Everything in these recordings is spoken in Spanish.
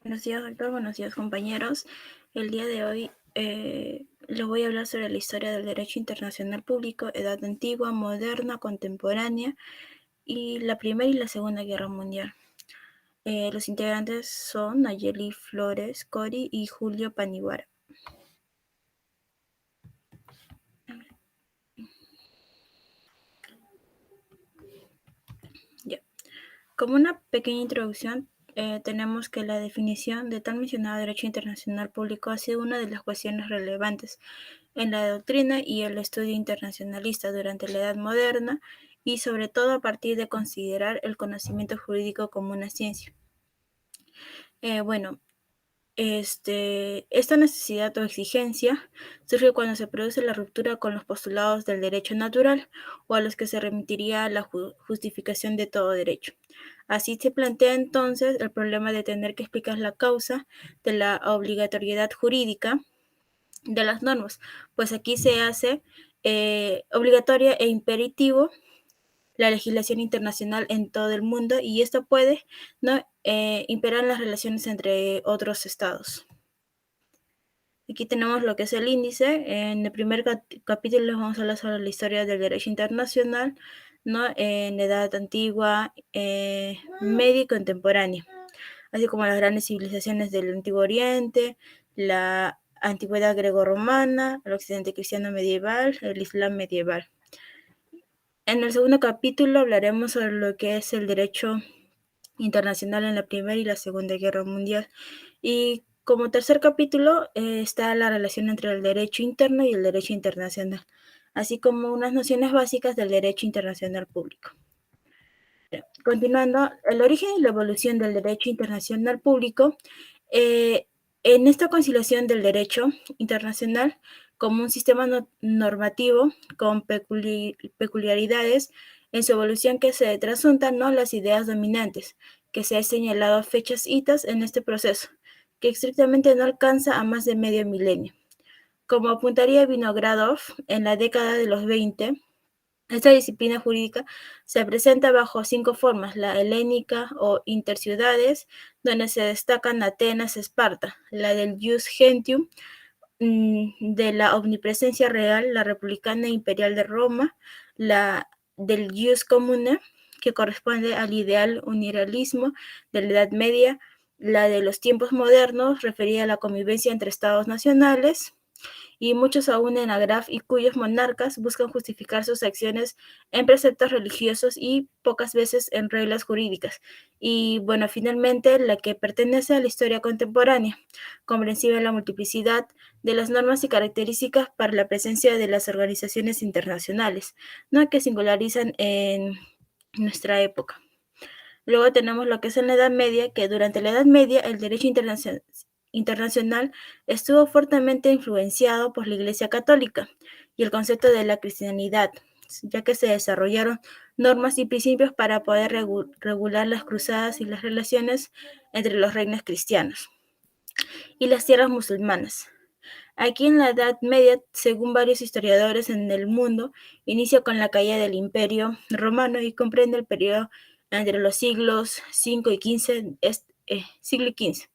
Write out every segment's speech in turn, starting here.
Buenos días, doctor. Buenos días, compañeros. El día de hoy les voy a hablar sobre la historia del derecho internacional público, edad antigua, moderna, contemporánea y la Primera y la Segunda Guerra Mundial. Los integrantes son Nayeli Flores Cori y Julio Paniwara. Ya. Como una pequeña introducción, tenemos que la definición de tal mencionado derecho internacional público ha sido una de las cuestiones relevantes en la doctrina y el estudio internacionalista durante la Edad Moderna y sobre todo a partir de considerar el conocimiento jurídico como una ciencia. Esta necesidad o exigencia surge cuando se produce la ruptura con los postulados del derecho natural o a los que se remitiría la justificación de todo derecho. Así se plantea entonces el problema de tener que explicar la causa de la obligatoriedad jurídica de las normas, pues aquí se hace obligatoria e imperativo la legislación internacional en todo el mundo y esto puede no imperar las relaciones entre otros estados. Aquí tenemos lo que es el índice. En el primer capítulo les vamos a hablar sobre la historia del derecho internacional, ¿no? En edad antigua, media y contemporánea, así como las grandes civilizaciones del Antiguo Oriente, la antigüedad greco-romana, el occidente cristiano medieval, el islam medieval. En el segundo capítulo hablaremos sobre lo que es el derecho internacional en la Primera y la Segunda Guerra Mundial. Y como tercer capítulo está la relación entre el derecho interno y el derecho internacional, así como unas nociones básicas del derecho internacional público. Continuando, el origen y la evolución del derecho internacional público. En esta conciliación del derecho internacional como un sistema normativo con peculiaridades en su evolución que se trasuntan, ¿no?, las ideas dominantes, que se ha señalado fechas hitas en este proceso, que estrictamente no alcanza a más de medio milenio. Como apuntaría Vinogradov en la década de los 20, esta disciplina jurídica se presenta bajo 5 formas: la helénica o interciudades, donde se destacan Atenas, Esparta; la del jus gentium, de la omnipresencia real, la republicana imperial de Roma; la del jus commune, que corresponde al ideal unirialismo de la Edad Media; la de los tiempos modernos, referida a la convivencia entre estados nacionales, y muchos aún en Agraf, y cuyos monarcas buscan justificar sus acciones en preceptos religiosos y pocas veces en reglas jurídicas. Y bueno, finalmente la que pertenece a la historia contemporánea, comprensiva en la multiplicidad de las normas y características para la presencia de las organizaciones internacionales, ¿no?, que singularizan en nuestra época. Luego tenemos lo que es en la Edad Media, que durante la Edad Media el derecho internacional estuvo fuertemente influenciado por la Iglesia Católica y el concepto de la cristianidad, ya que se desarrollaron normas y principios para poder regular las cruzadas y las relaciones entre los reinos cristianos y las tierras musulmanas. Aquí en la Edad Media, según varios historiadores en el mundo, inicia con la caída del Imperio Romano y comprende el periodo entre los siglos V y XV, siglo XV.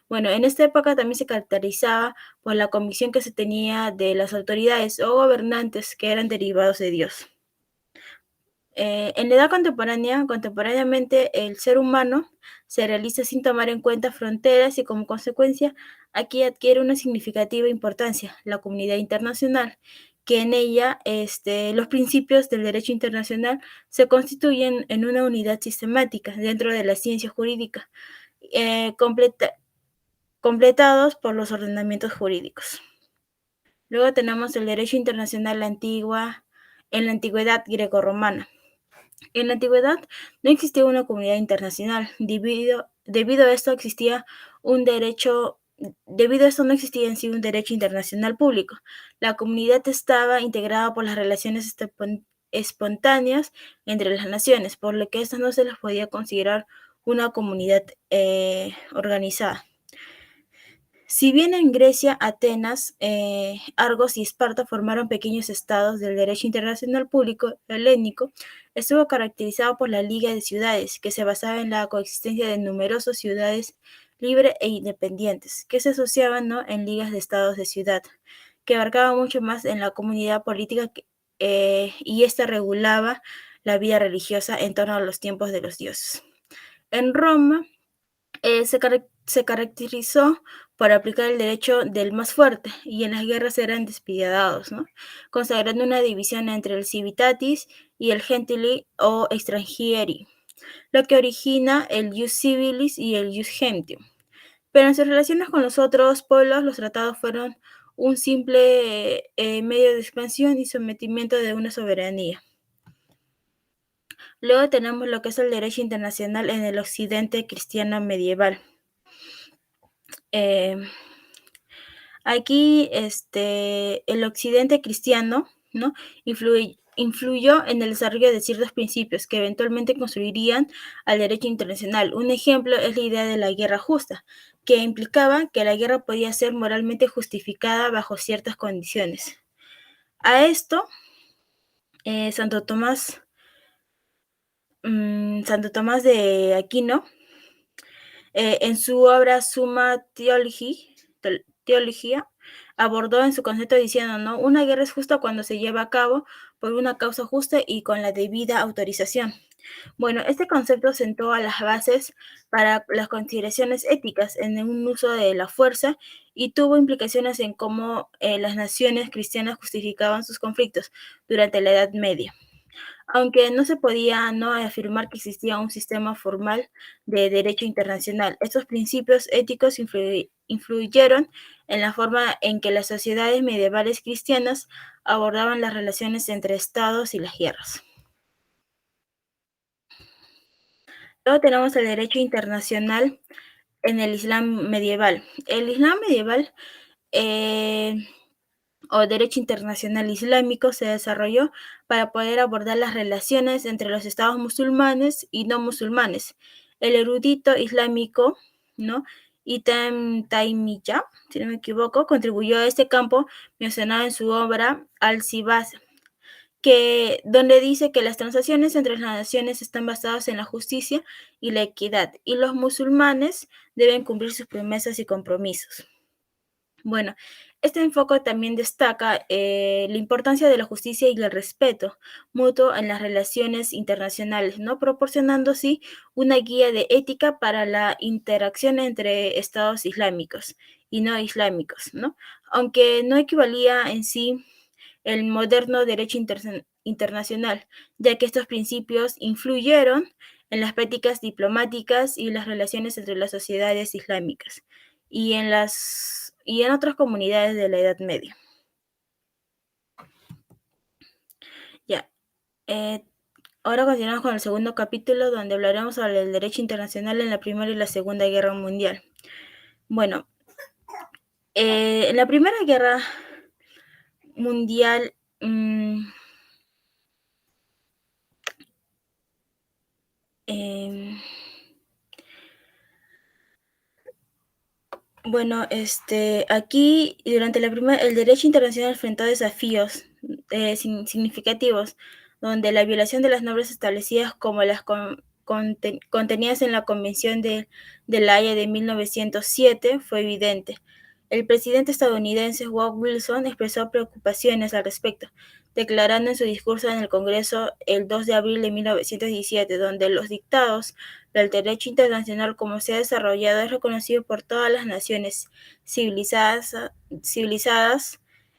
Bueno, en esta época también se caracterizaba por la convicción que se tenía de las autoridades o gobernantes que eran derivados de Dios. En la edad contemporáneamente el ser humano se realiza sin tomar en cuenta fronteras y como consecuencia aquí adquiere una significativa importancia la comunidad internacional, que en ella los principios del derecho internacional se constituyen en una unidad sistemática dentro de la ciencia jurídica, completados por los ordenamientos jurídicos. Luego tenemos el derecho internacional en la antigüedad grecorromana. En la antigüedad no existía una comunidad internacional, debido a esto no existía en sí un derecho internacional público. La comunidad estaba integrada por las relaciones espontáneas entre las naciones, por lo que estas no se les podía considerar una comunidad organizada. Si bien en Grecia, Atenas, Argos y Esparta formaron pequeños estados del derecho internacional público helénico, estuvo caracterizado por la Liga de Ciudades, que se basaba en la coexistencia de numerosas ciudades libre e independientes, que se asociaban, ¿no?, en ligas de estados de ciudad, que abarcaba mucho más en la comunidad política y esta regulaba la vida religiosa en torno a los tiempos de los dioses. En Roma se caracterizó por aplicar el derecho del más fuerte y en las guerras eran despiadados, ¿no?, consagrando una división entre el civitatis y el gentili o extranjeri, lo que origina el ius civilis y el ius gentium. Pero en sus relaciones con los otros pueblos, los tratados fueron un simple medio de expansión y sometimiento de una soberanía. Luego tenemos lo que es el derecho internacional en el occidente cristiano medieval. Eh, Aquí el occidente cristiano, ¿no?, influyó en el desarrollo de ciertos principios que eventualmente construirían al derecho internacional. Un ejemplo es la idea de la guerra justa, que implicaba que la guerra podía ser moralmente justificada bajo ciertas condiciones. A esto, Santo Tomás de Aquino, en su obra Summa Theologia, abordó en su concepto diciendo, ¿no?, una guerra es justa cuando se lleva a cabo por una causa justa y con la debida autorización. Bueno, este concepto sentó a las bases para las consideraciones éticas en un uso de la fuerza y tuvo implicaciones en cómo las naciones cristianas justificaban sus conflictos durante la Edad Media. Aunque no se podía no afirmar que existía un sistema formal de derecho internacional, estos principios éticos influyeron en la forma en que las sociedades medievales cristianas abordaban las relaciones entre estados y las guerras. Luego tenemos el derecho internacional en el Islam medieval. El Islam medieval eh, o derecho internacional islámico se desarrolló para poder abordar las relaciones entre los estados musulmanes y no musulmanes. El erudito islámico, ¿no?, Ibn Taymiyya, si no me equivoco, contribuyó a este campo mencionado en su obra Al-Sibas, donde dice que las transacciones entre las naciones están basadas en la justicia y la equidad, y los musulmanes deben cumplir sus promesas y compromisos. Bueno, este enfoque también destaca la importancia de la justicia y el respeto mutuo en las relaciones internacionales, ¿no?, proporcionando así una guía de ética para la interacción entre estados islámicos y no islámicos, ¿no? Aunque no equivalía en sí el moderno derecho internacional, ya que estos principios influyeron en las prácticas diplomáticas y las relaciones entre las sociedades islámicas y en otras comunidades de la Edad Media. Ya, eh, ahora continuamos con el segundo capítulo, donde hablaremos sobre el derecho internacional en la Primera y la Segunda Guerra Mundial. Bueno, en la Primera Guerra Mundial, em, bueno, aquí durante el derecho internacional enfrentó desafíos significativos, donde la violación de las normas establecidas como las contenidas en la Convención de La Haya de 1907 fue evidente. El presidente estadounidense Woodrow Wilson expresó preocupaciones al respecto, declarando en su discurso en el Congreso el 2 de abril de 1917, donde los dictados del derecho internacional como se ha desarrollado es reconocido por todas las naciones civilizadas,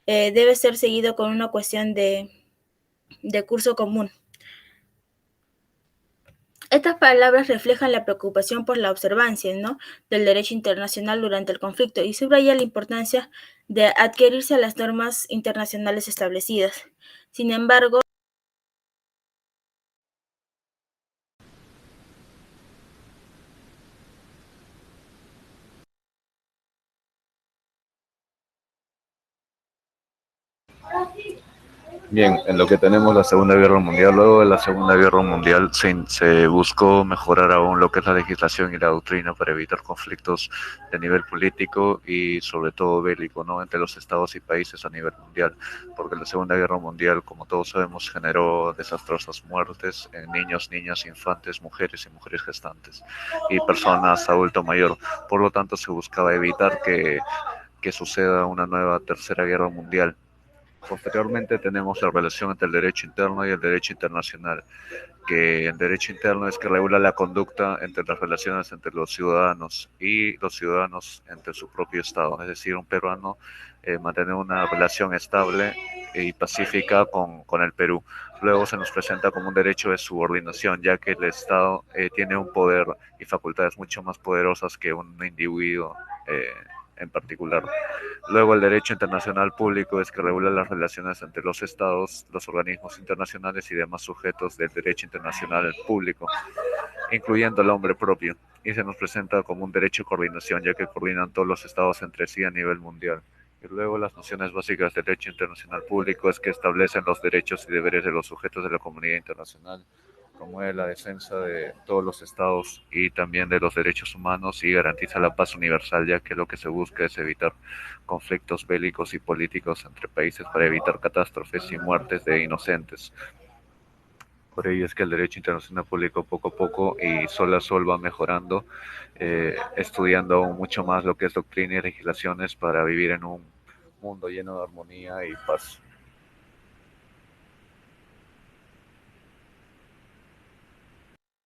debe ser seguido con una cuestión de curso común. Estas palabras reflejan la preocupación por la observancia, ¿no?, del derecho internacional durante el conflicto y subraya la importancia de adherirse a las normas internacionales establecidas. Sin embargo, Bien, en lo que tenemos la Segunda Guerra Mundial, luego de la Segunda Guerra Mundial se buscó mejorar aún lo que es la legislación y la doctrina para evitar conflictos de nivel político y sobre todo bélico, ¿no? Entre los estados y países a nivel mundial, porque la Segunda Guerra Mundial, como todos sabemos, generó desastrosas muertes en niños, niñas, infantes, mujeres y mujeres gestantes y personas adulto mayor. Por lo tanto, se buscaba evitar que suceda una nueva Tercera Guerra Mundial. Posteriormente tenemos la relación entre el derecho interno y el derecho internacional, que el derecho interno es que regula la conducta entre las relaciones entre los ciudadanos y los ciudadanos entre su propio Estado. Es decir, un peruano mantener una relación estable y pacífica con el Perú. Luego se nos presenta como un derecho de subordinación, ya que el Estado tiene un poder y facultades mucho más poderosas que un individuo eh, en particular. Luego, el derecho internacional público es que regula las relaciones entre los estados, los organismos internacionales y demás sujetos del derecho internacional público, incluyendo el hombre propio, y se nos presenta como un derecho de coordinación, ya que coordinan todos los estados entre sí a nivel mundial. Y luego las nociones básicas del derecho internacional público es que establecen los derechos y deberes de los sujetos de la comunidad internacional, promueve la defensa de todos los estados y también de los derechos humanos y garantiza la paz universal, ya que lo que se busca es evitar conflictos bélicos y políticos entre países para evitar catástrofes y muertes de inocentes. Por ello es que el derecho internacional público poco a poco y sol a sol va mejorando, estudiando aún mucho más lo que es doctrina y legislaciones para vivir en un mundo lleno de armonía y paz.